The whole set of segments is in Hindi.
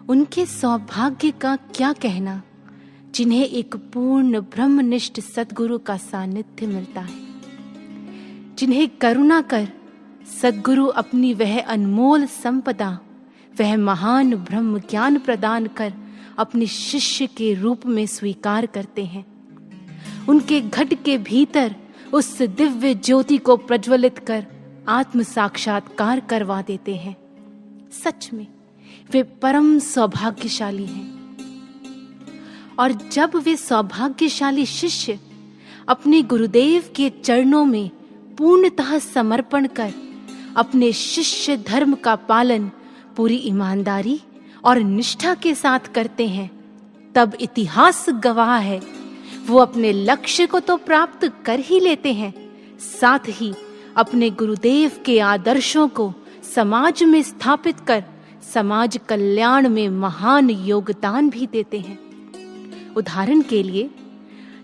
उनके सौभाग्य का क्या कहना जिन्हें एक पूर्ण ब्रह्मनिष्ठ सद्गुरु का सानिध्य मिलता है, जिन्हें करुणा कर सद्गुरु अपनी वह अनमोल संपदा, वह महान ब्रह्म ज्ञान प्रदान कर अपने शिष्य के रूप में स्वीकार करते हैं। उनके घट के भीतर उस दिव्य ज्योति को प्रज्वलित कर आत्म साक्षात्कार करवा देते हैं। सच में वे परम सौभाग्यशाली हैं। और जब वे सौभाग्यशाली शिष्य अपने गुरुदेव के चरणों में पूर्णतः समर्पण कर अपने शिष्य धर्म का पालन पूरी ईमानदारी और निष्ठा के साथ करते हैं, तब इतिहास गवाह है वो अपने लक्ष्य को तो प्राप्त कर ही लेते हैं, साथ ही अपने गुरुदेव के आदर्शों को समाज में स्थापित कर समाज कल्याण में महान योगदान भी देते हैं। उदाहरण के लिए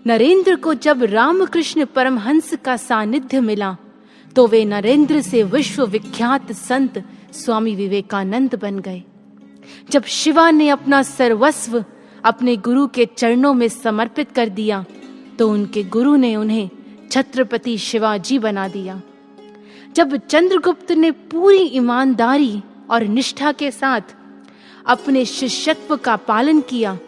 नरेंद्र को जब रामकृष्ण परमहंस का सानिध्य मिला तो वे नरेंद्र से विश्व विख्यात संत स्वामी विवेकानंद बन गए। जब शिवा ने अपना सर्वस्व अपने गुरु के चरणों में समर्पित कर दिया तो उनके गुरु ने उन्हें छत्रपति शिवाजी बना दिया। जब चंद्रगुप्त ने पूरी ईमानदारी और निष्ठा के साथ अपने शिष्यत्व का पालन किया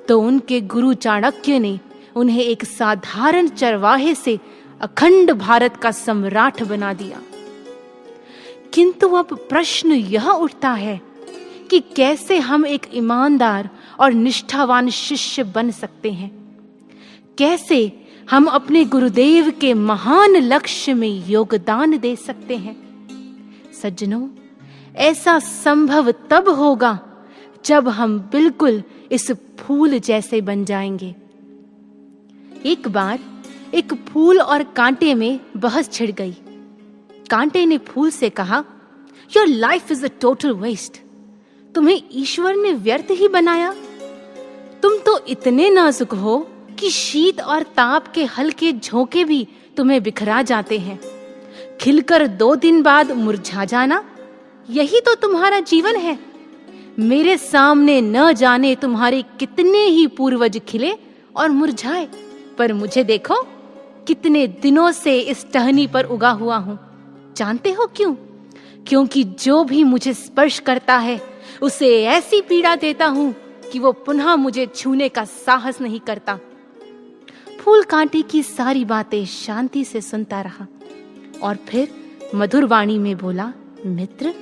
तो उनके गुरु चाणक्य ने उन्हें एक साधारण चरवाहे से अखंड भारत का सम्राट बना दिया। किंतु अब प्रश्न यह उठता है कि कैसे हम एक ईमानदार और निष्ठावान शिष्य बन सकते हैं? कैसे हम अपने गुरुदेव के महान लक्ष्य में योगदान दे सकते हैं? सज्जनों, ऐसा संभव तब होगा जब हम बिल्कुल इस फूल जैसे बन जाएंगे। एक बार एक फूल और कांटे में बहस छिड़ गई। कांटे ने फूल से कहा, your life is a total waste. तुम्हें ईश्वर ने व्यर्थ ही बनाया। तुम तो इतने नाजुक हो कि शीत और ताप के हल्के झोंके भी तुम्हें बिखरा जाते हैं। खिलकर 2 दिन बाद मुरझा जाना, यही तो तुम्हारा जीवन है। मेरे सामने न जाने तुम्हारे कितने ही पूर्वज खिले और मुरझाए, पर मुझे देखो कितने दिनों से इस टहनी पर उगा हुआ हूं। जानते हो क्यों? क्योंकि जो भी मुझे स्पर्श करता है उसे ऐसी पीड़ा देता हूं कि वो पुनः मुझे छूने का साहस नहीं करता। फूल कांटे की सारी बातें शांति से सुनता रहा और फिर मधुर वाणी में बोला, मित्र,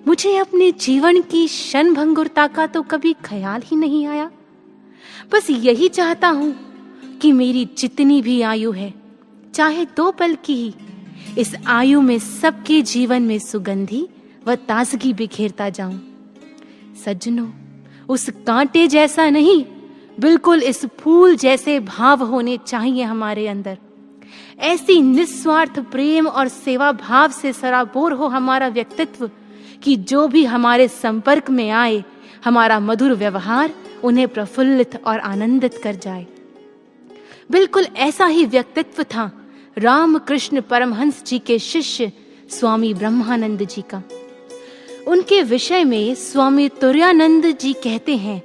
मुझे अपने जीवन की क्षणभंगुरता का तो कभी ख्याल ही नहीं आया। बस यही चाहता हूं कि मेरी जितनी भी आयु है, चाहे 2 पल की ही, इस आयु में सबके जीवन में सुगंधी व ताजगी बिखेरता जाऊं। सज्जनों, उस कांटे जैसा नहीं, बिल्कुल इस फूल जैसे भाव होने चाहिए हमारे अंदर। ऐसी निस्वार्थ प्रेम और सेवा भाव से सराबोर हो हमारा व्यक्तित्व कि जो भी हमारे संपर्क में आए, हमारा मधुर व्यवहार उन्हें प्रफुल्लित और आनंदित कर जाए। बिल्कुल ऐसा ही व्यक्तित्व था रामकृष्ण परमहंस जी के शिष्य स्वामी ब्रह्मानंद जी का। उनके विषय में स्वामी तुरानंद जी कहते हैं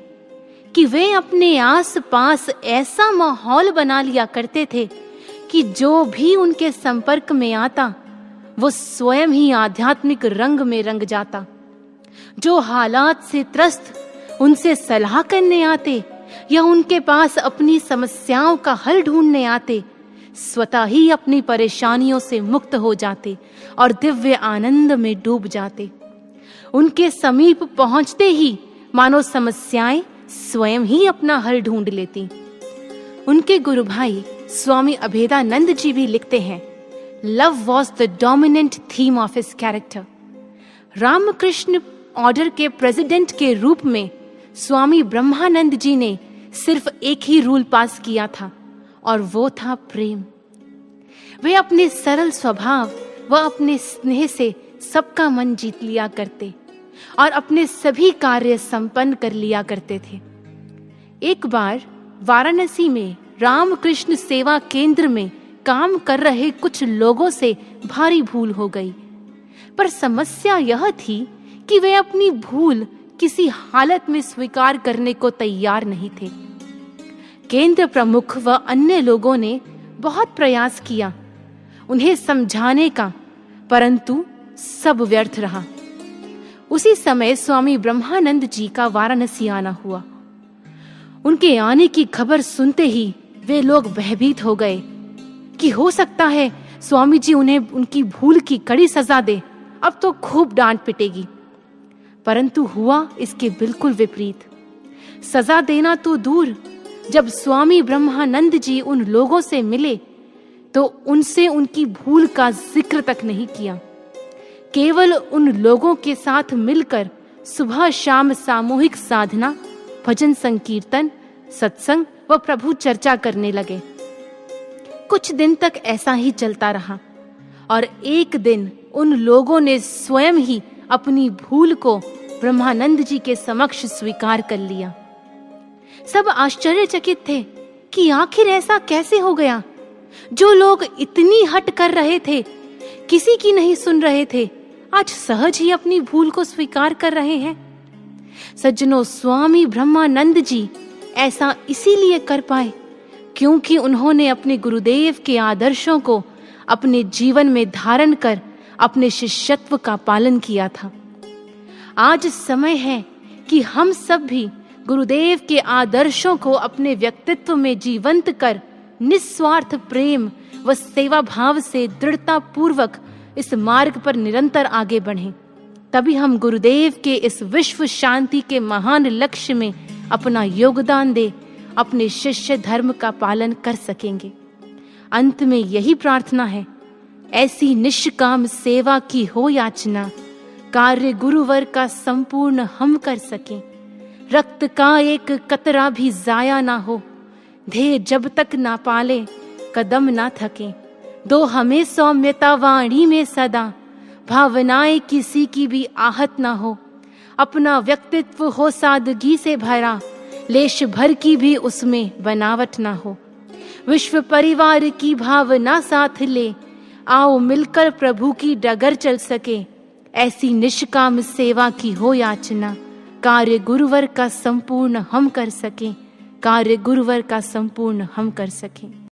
कि वे अपने आस पास ऐसा माहौल बना लिया करते थे कि जो भी उनके संपर्क में आता वो स्वयं ही आध्यात्मिक रंग में रंग जाता। जो हालात से त्रस्त उनसे सलाह करने आते या उनके पास अपनी समस्याओं का हल ढूंढने आते, स्वतः ही अपनी परेशानियों से मुक्त हो जाते और दिव्य आनंद में डूब जाते। उनके समीप पहुंचते ही मानो समस्याएं स्वयं ही अपना हल ढूंढ लेती। उनके गुरु भाई स्वामी अभेदानंद जी भी लिखते हैं, love was the dominant theme of his character. Ramakrishna order के प्रेसिडेंट के रूप में स्वामी ब्रह्मानंद जी ने सिर्फ एक ही रूल पास किया था और वो था प्रेम। वे अपने सरल स्वभाव व अपने स्नेह से सबका मन जीत लिया करते और अपने सभी कार्य संपन्न कर लिया करते थे। एक बार वाराणसी में रामकृष्ण सेवा केंद्र में काम कर रहे कुछ लोगों से भारी भूल हो गई, पर समस्या यह थी कि वे अपनी भूल किसी हालत में स्वीकार करने को तैयार नहीं थे। केंद्र प्रमुख व अन्य लोगों ने बहुत प्रयास किया उन्हें समझाने का, परंतु सब व्यर्थ रहा। उसी समय स्वामी ब्रह्मानंद जी का वाराणसी आना हुआ। उनके आने की खबर सुनते ही वे लोग भयभीत हो गए कि हो सकता है स्वामी जी उन्हें उनकी भूल की कड़ी सजा दे, अब तो खूब डांट पिटेगी। परंतु हुआ इसके बिल्कुल विपरीत। सजा देना तो दूर, जब स्वामी ब्रह्मानंद जी उन लोगों से मिले तो उनसे उनकी भूल का जिक्र तक नहीं किया। केवल उन लोगों के साथ मिलकर सुबह शाम सामूहिक साधना, भजन संकीर्तन, सत्संग व प्रभु चर्चा करने लगे। कुछ दिन तक ऐसा ही चलता रहा और एक दिन उन लोगों ने स्वयं ही अपनी भूल को ब्रह्मानंद जी के समक्ष स्वीकार कर लिया। सब आश्चर्यचकित थे कि आखिर ऐसा कैसे हो गया। जो लोग इतनी हट कर रहे थे, किसी की नहीं सुन रहे थे, आज सहज ही अपनी भूल को स्वीकार कर रहे हैं। सज्जनों, स्वामी ब्रह्मानंद जी ऐसा इसीलिए कर पाए क्योंकि उन्होंने अपने गुरुदेव के आदर्शों को अपने जीवन में धारण कर अपने शिष्यत्व का पालन किया था। आज समय है कि हम सब भी गुरुदेव के आदर्शों को अपने व्यक्तित्व में जीवंत कर निस्वार्थ प्रेम व सेवा भाव से दृढ़ता पूर्वक इस मार्ग पर निरंतर आगे बढ़ें। तभी हम गुरुदेव के इस विश्व शांति के महान लक्ष्य में अपना योगदान दे अपने शिष्य धर्म का पालन कर सकेंगे। अंत में यही प्रार्थना है, ऐसी निष्काम सेवा की हो याचना, कार्य गुरुवर का संपूर्ण हम कर सकें। रक्त का एक कतरा भी जाया ना हो, ध्येय जब तक ना पाले कदम ना थके। दो हमें सौम्यता वाणी में सदा, भावनाएं किसी की भी आहत ना हो। अपना व्यक्तित्व हो सादगी से भरा, लेश भर की भी उसमें बनावट ना हो। विश्व परिवार की भावना साथ ले, आओ मिलकर प्रभु की डगर चल सके। ऐसी निष्काम सेवा की हो याचना, कार्य गुरुवर का संपूर्ण हम कर सकें। कार्य गुरुवर का संपूर्ण हम कर सकें।